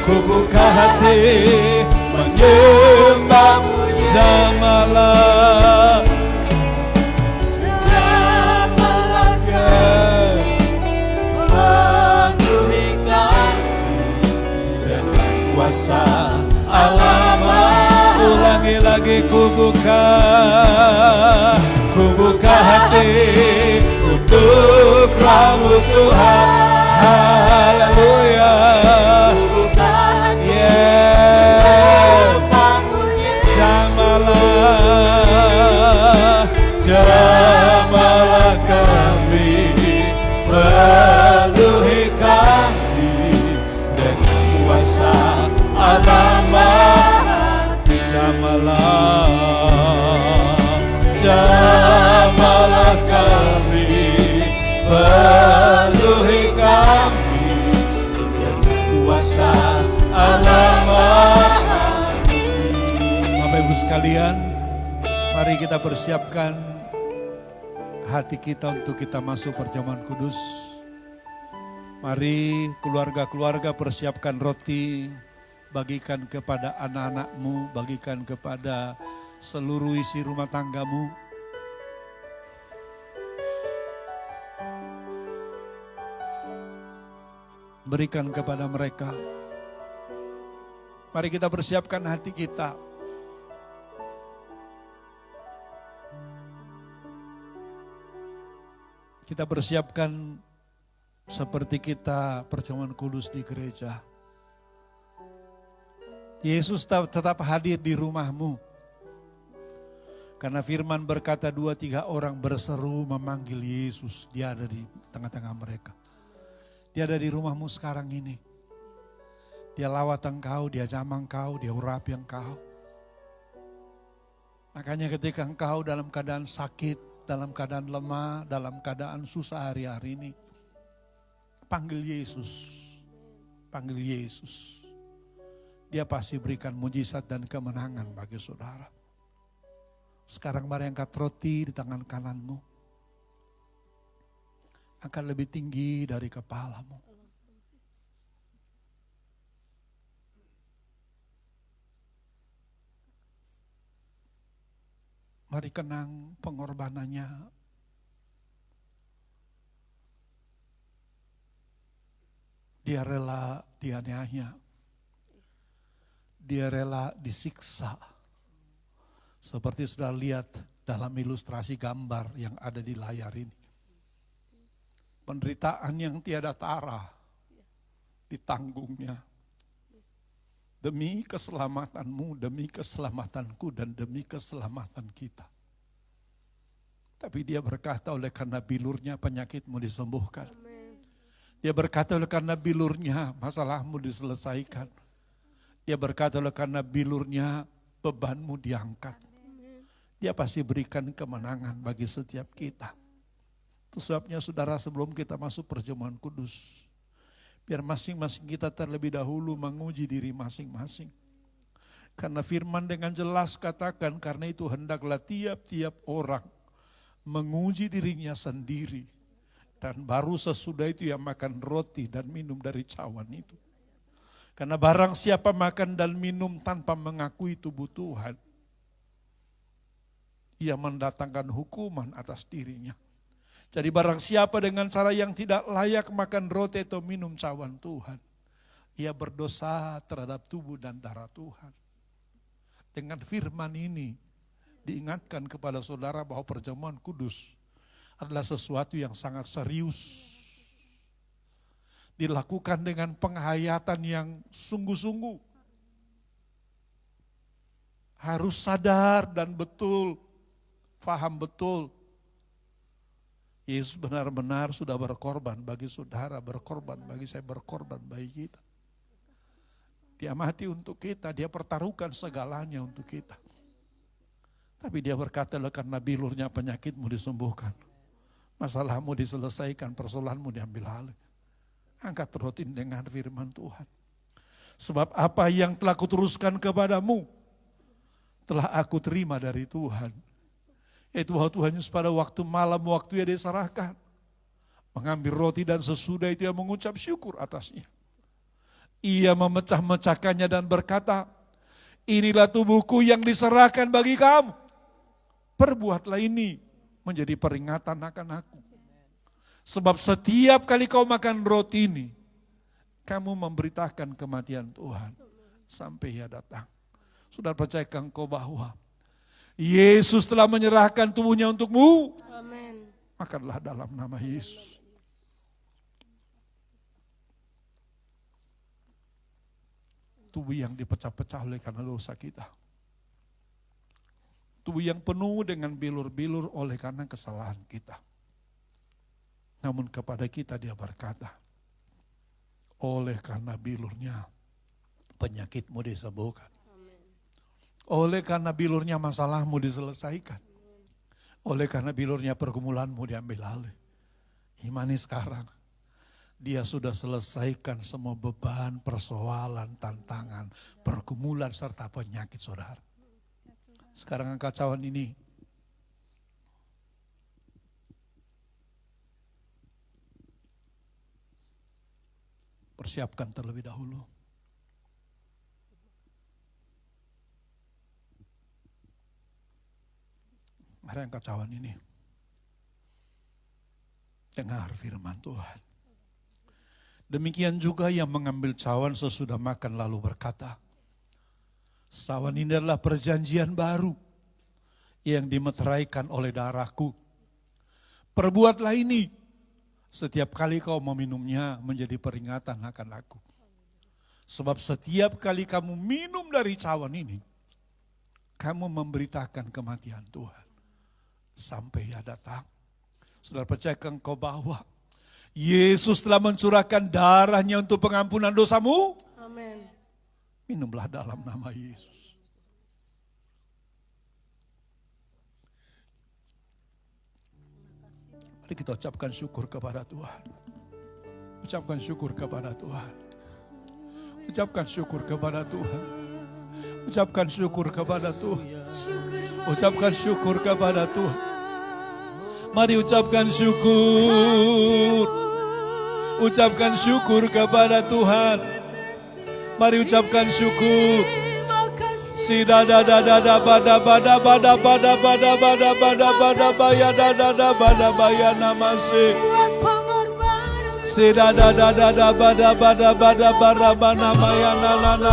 Ku buka hati menyembah-Mu semalam. Kuasa Allah, ulangi lagi ku buka hati untuk rambut Tuhan. Haleluya. Jamalah kami, penuhi kami dengan kuasa Allah Maha. Jamalah kami, penuhi kami dengan kuasa Allah Maha. Bapak Ibu sekalian, mari kita persiapkan hati kita untuk kita masuk perjamuan kudus. Mari keluarga-keluarga persiapkan roti, bagikan kepada anak-anakmu, bagikan kepada seluruh isi rumah tanggamu. Berikan kepada mereka. Mari kita persiapkan hati kita. Kita persiapkan seperti kita perjamuan kudus di gereja. Yesus tetap hadir di rumahmu. Karena firman berkata 2-3 orang berseru memanggil Yesus. Dia ada di tengah-tengah mereka. Dia ada di rumahmu sekarang ini. Dia lawat engkau, dia jamah engkau, dia urapi engkau. Makanya ketika engkau dalam keadaan sakit, dalam keadaan lemah, dalam keadaan susah hari-hari ini, panggil Yesus. Panggil Yesus. Dia pasti berikan mujizat dan kemenangan bagi saudara. Sekarang mari angkat roti di tangan kananmu. Angkat lebih tinggi dari kepalamu. Mari kenang pengorbanannya. Dia rela dianiaya. Dia rela disiksa. Seperti sudah lihat dalam ilustrasi gambar yang ada di layar ini. Penderitaan yang tiada tara ditanggungnya. Demi keselamatanmu, demi keselamatanku, dan demi keselamatan kita. Tapi dia berkata oleh karena bilurnya penyakitmu disembuhkan. Dia berkata oleh karena bilurnya masalahmu diselesaikan. Dia berkata oleh karena bilurnya bebanmu diangkat. Dia pasti berikan kemenangan bagi setiap kita. Itu sebabnya saudara sebelum kita masuk perjamuan kudus, biar masing-masing kita terlebih dahulu menguji diri masing-masing. Karena firman dengan jelas katakan, karena itu hendaklah tiap-tiap orang menguji dirinya sendiri. Dan baru sesudah itu ia makan roti dan minum dari cawan itu. Karena barang siapa makan dan minum tanpa mengakui tubuh Tuhan, ia mendatangkan hukuman atas dirinya. Jadi barang siapa dengan cara yang tidak layak makan roti atau minum cawan Tuhan, ia berdosa terhadap tubuh dan darah Tuhan. Dengan firman ini diingatkan kepada saudara bahwa perjamuan kudus adalah sesuatu yang sangat serius. Dilakukan dengan penghayatan yang sungguh-sungguh. Harus sadar dan betul, faham betul. Yesus benar-benar sudah berkorban bagi saudara, berkorban bagi saya, berkorban bagi kita. Dia mati untuk kita, dia pertaruhkan segalanya untuk kita. Tapi dia berkata, karena bilurnya penyakitmu disembuhkan. Masalahmu diselesaikan, persoalanmu diambil alih. Angkat roti dengan firman Tuhan. Sebab apa yang telah kuteruskan kepadamu, telah aku terima dari Tuhan. Yaitu bahwa Tuhan Yesus pada waktu malam, waktu ia diserahkan, mengambil roti dan sesudah itu ia mengucap syukur atasnya. Ia memecah-mecahkannya dan berkata, inilah tubuhku yang diserahkan bagi kamu. Perbuatlah ini menjadi peringatan akan aku. Sebab setiap kali kau makan roti ini, kamu memberitakan kematian Tuhan sampai ia datang. Saudara, percayakah engkau bahwa Yesus telah menyerahkan tubuhnya untukmu? Amin. Makanlah dalam nama Yesus. Tubuh yang dipecah-pecah oleh karena dosa kita. Tubuh yang penuh dengan bilur-bilur oleh karena kesalahan kita. Namun kepada kita dia berkata, oleh karena bilurnya penyakitmu disembuhkan. Oleh karena bilurnya masalahmu diselesaikan. Oleh karena bilurnya pergumulanmu diambil alih. Imani sekarang, dia sudah selesaikan semua beban, persoalan, tantangan, pergumulan serta penyakit saudara. Sekarang angkat cawan ini. Persiapkan terlebih dahulu. Mari angkat cawan ini. Dengar firman Tuhan. Demikian juga yang mengambil cawan sesudah makan lalu berkata, cawan ini adalah perjanjian baru yang dimeteraikan oleh darahku. Perbuatlah ini setiap kali kau meminumnya menjadi peringatan akan aku. Sebab setiap kali kamu minum dari cawan ini, kamu memberitakan kematian Tuhan sampai ia datang. Saudara, percayakah engkau bahwa Yesus telah mencurahkan darahnya untuk pengampunan dosamu? Amin. Minumlah dalam nama Yesus. Mari kita ucapkan syukur kepada Tuhan. Ucapkan syukur kepada Tuhan. Ucapkan syukur kepada Tuhan. Ucapkan syukur kepada Tuhan. Ucapkan syukur kepada Tuhan. Mari ucapkan syukur. Ucapkan syukur kepada Tuhan. Mari ucapkan syukur. Sida da da da da bada bada bada bada bada bada bada bada baya da da da bada baya namase. Sida da da da da bada bada bada bada bada maya na na na.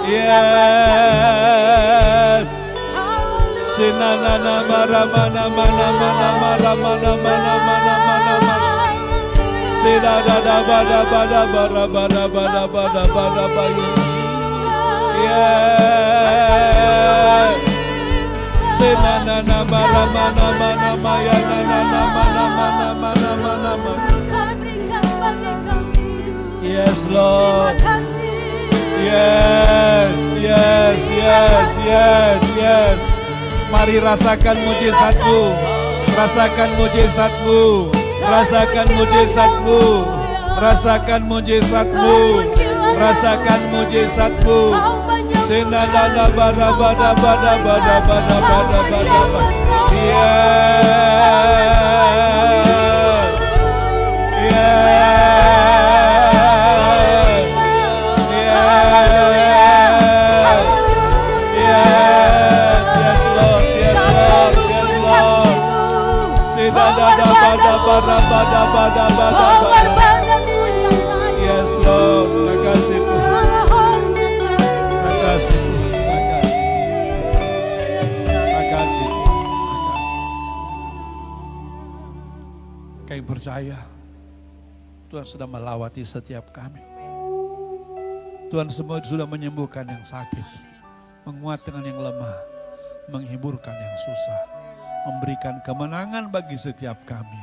Yes. Sina na na mara mana mana mana mara mana mana mana mana. Sida da da bada bada bada bada bada bada bada baya. Yeah. Sina na na mara mana mana maya na na na mana mana mana mana mana. Yes Lord. Yes, yes, yes, yes, yes. Mari rasakan mujizatmu. Rasakan mujizatmu. Rasakan mujizatmu. Rasakan mujizatmu. Rasakan mujizatmu. Senada bada bada bada bada bada bada bada. Yeah. Yeah. Yes, yes Lord, yes Lord, yes Lord. Senada bada bada bada bada bada bada. Yes Lord, terima kasih Tuhan. Terima kasih Tuhan. Terima kasih Tuhan. Kami percaya Tuhan sudah melawati setiap kami. Tuhan semua sudah menyembuhkan yang sakit, menguatkan yang lemah, menghiburkan yang susah, memberikan kemenangan bagi setiap kami.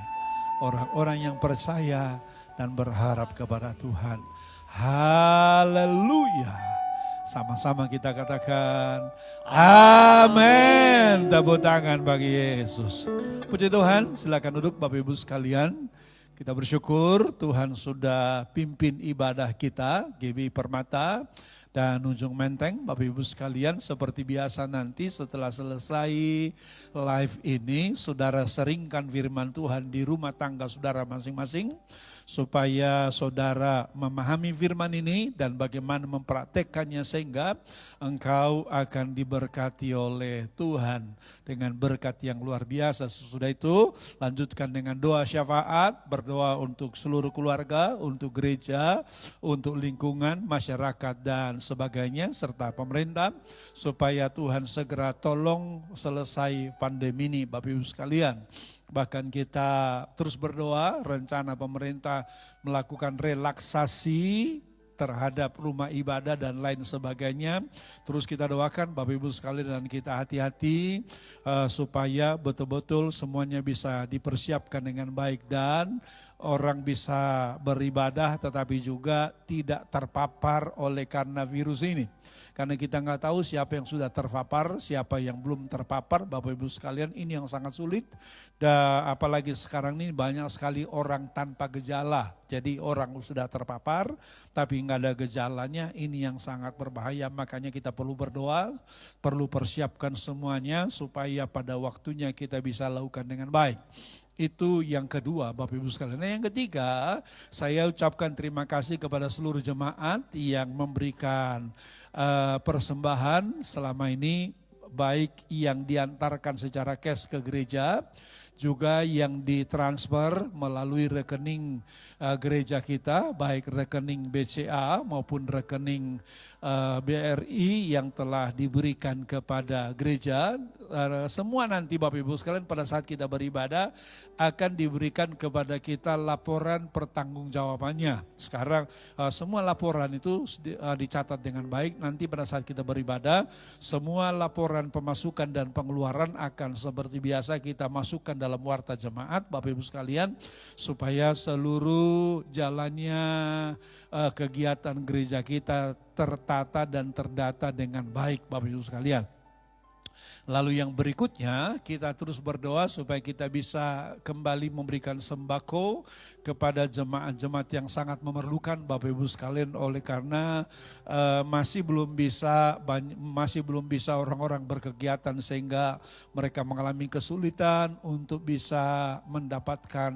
Orang-orang yang percaya dan berharap kepada Tuhan. Haleluya. Sama-sama kita katakan amin. Tepuk tangan bagi Yesus. Puji Tuhan, silakan duduk Bapak Ibu sekalian. Kita bersyukur Tuhan sudah pimpin ibadah kita, GB Permata. dan Ujung Menteng. Bapak Ibu sekalian, seperti biasa nanti setelah selesai live ini, saudara seringkan firman Tuhan di rumah tangga saudara masing-masing, supaya saudara memahami firman ini dan bagaimana mempraktekkannya sehingga engkau akan diberkati oleh Tuhan dengan berkat yang luar biasa. Sesudah itu lanjutkan dengan doa syafaat, berdoa untuk seluruh keluarga, untuk gereja, untuk lingkungan, masyarakat dan sebagainya, serta pemerintah, supaya Tuhan segera tolong selesai pandemi ini Bapak Ibu sekalian. Bahkan kita terus berdoa, rencana pemerintah melakukan relaksasi terhadap rumah ibadah dan lain sebagainya. Terus kita doakan Bapak Ibu sekalian dan kita hati-hati supaya betul-betul semuanya bisa dipersiapkan dengan baik dan orang bisa beribadah tetapi juga tidak terpapar oleh karena virus ini. Karena kita nggak tahu siapa yang sudah terpapar, siapa yang belum terpapar. Bapak Ibu sekalian, ini yang sangat sulit. Dan apalagi sekarang ini banyak sekali orang tanpa gejala. Jadi orang sudah terpapar tapi nggak ada gejalanya, ini yang sangat berbahaya. Makanya kita perlu berdoa, perlu persiapkan semuanya supaya pada waktunya kita bisa lakukan dengan baik. Itu yang kedua Bapak Ibu sekalian. Nah, yang ketiga, saya ucapkan terima kasih kepada seluruh jemaat yang memberikan persembahan selama ini, baik yang diantarkan secara cash ke gereja, juga yang ditransfer melalui rekening gereja kita, baik rekening BCA maupun rekening BRI yang telah diberikan kepada gereja. Semua nanti Bapak Ibu sekalian pada saat kita beribadah akan diberikan kepada kita laporan pertanggungjawabannya. Sekarang semua laporan itu dicatat dengan baik. Nanti pada saat kita beribadah, semua laporan pemasukan dan pengeluaran akan seperti biasa kita masukkan dalam warta jemaat Bapak Ibu sekalian, supaya seluruh jalannya kegiatan gereja kita tertata dan terdata dengan baik Bapak Ibu sekalian. Lalu yang berikutnya kita terus berdoa supaya kita bisa kembali memberikan sembako kepada jemaat-jemaat yang sangat memerlukan Bapak Ibu sekalian, oleh karena masih belum bisa orang-orang berkegiatan sehingga mereka mengalami kesulitan untuk bisa mendapatkan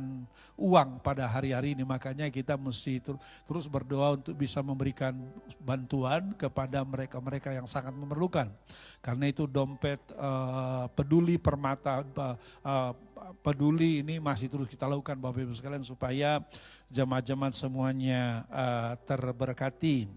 uang pada hari-hari ini. Makanya kita mesti terus berdoa untuk bisa memberikan bantuan kepada mereka-mereka yang sangat memerlukan. Karena itu dompet peduli permata peduli ini masih terus kita lakukan Bapak Ibu sekalian, supaya jemaat-jemaat semuanya terberkati.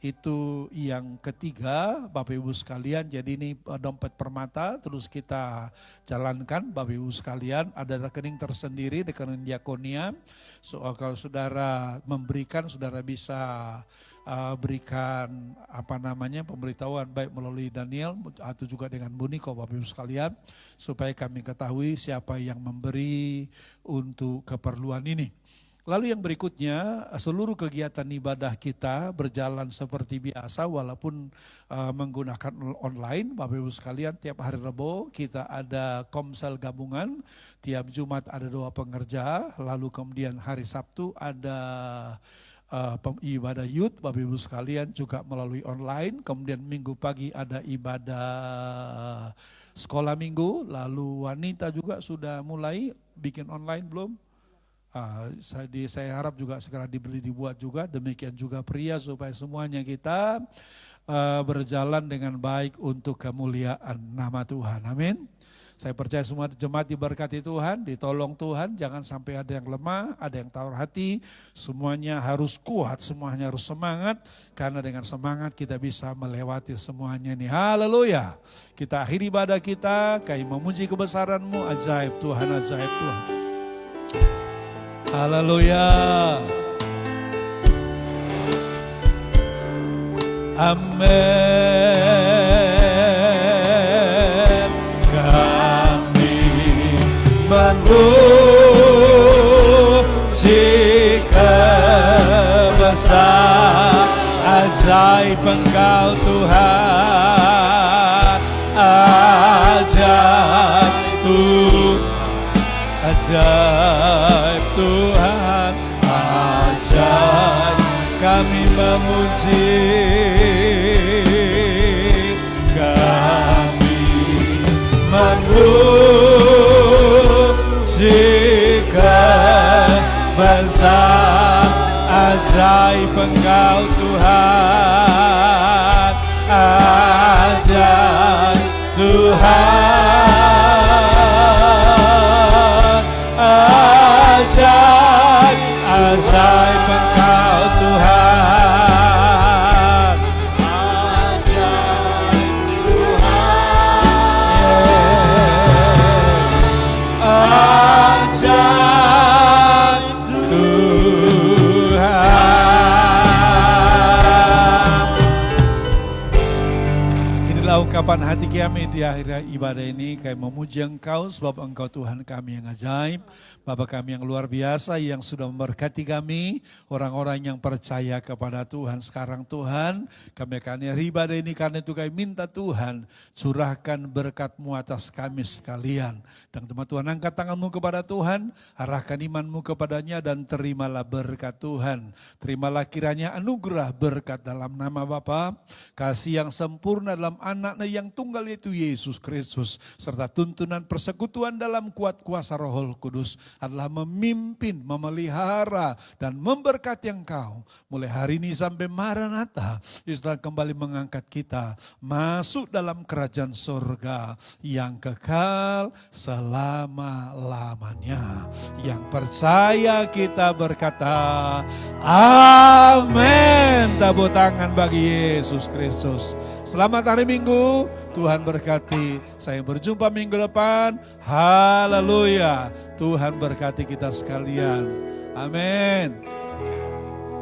Itu yang ketiga Bapak Ibu sekalian. Jadi ini dompet permata terus kita jalankan Bapak Ibu sekalian. Ada rekening tersendiri, rekening diakonia. Kalau saudara memberikan, saudara bisa berikan pemberitahuan baik melalui Daniel atau juga dengan Bu Niko Bapak Ibu sekalian, supaya kami ketahui siapa yang memberi untuk keperluan ini. Lalu yang berikutnya, seluruh kegiatan ibadah kita berjalan seperti biasa walaupun menggunakan online Bapak Ibu sekalian. Tiap hari Rabu kita ada komsel gabungan, tiap Jumat ada doa pengerja, lalu kemudian hari Sabtu ada ibadah youth Bapak Ibu sekalian juga melalui online. Kemudian Minggu pagi ada ibadah sekolah minggu. Lalu wanita juga sudah mulai bikin online belum? Saya harap juga segera dibuat juga. Demikian juga pria, supaya semuanya kita berjalan dengan baik untuk kemuliaan nama Tuhan. Amin. Saya percaya semua jemaat diberkati Tuhan, ditolong Tuhan, jangan sampai ada yang lemah, ada yang tawar hati. Semuanya harus kuat, semuanya harus semangat, karena dengan semangat kita bisa melewati semuanya ini. Haleluya. Kita akhiri ibadah kita, kami memuji kebesaran-Mu, ajaib Tuhan, ajaib Tuhan. Haleluya. Amin. Memuji kebesar ajaib Engkau Tuhan, ajaib Tuhan, ajaib. Kami memuji Musibkan besar ajaib Engkau Tuhan, ajaib Tuhan, ajaib, ajaib Engkau Tuhan, ajaib Tuhan, ajaib Tuhan. Inilah ungkapan hati kami di akhir ibadah ini. Kami memuji Engkau sebab Engkau Tuhan kami yang ajaib. Bapa kami yang luar biasa yang sudah memberkati kami. Orang-orang yang percaya kepada Tuhan sekarang Tuhan. Kami akan ibadah ini karena itu kami minta Tuhan. Curahkan berkat-Mu atas kami sekalian. Dan teman Tuhan angkat tanganmu kepada Tuhan. Arahkan imanmu kepadanya dan terimalah berkat Tuhan. Terimalah kiranya anugerah berkat dalam nama Bapa. Kasih yang sempurna dalam anaknya yang tunggal yaitu Yesus Kristus. Serta tuntunan persekutuan dalam kuat kuasa Roh Kudus. Adalah memimpin, memelihara, dan memberkati Engkau. Mulai hari ini sampai Maranatha, Yesus kembali mengangkat kita masuk dalam kerajaan surga yang kekal selama-lamanya. Yang percaya kita berkata, amin. Tepuk tangan bagi Yesus Kristus. Selamat hari Minggu, Tuhan berkati. Saya berjumpa minggu depan. Haleluya. Tuhan berkati kita sekalian. Amin.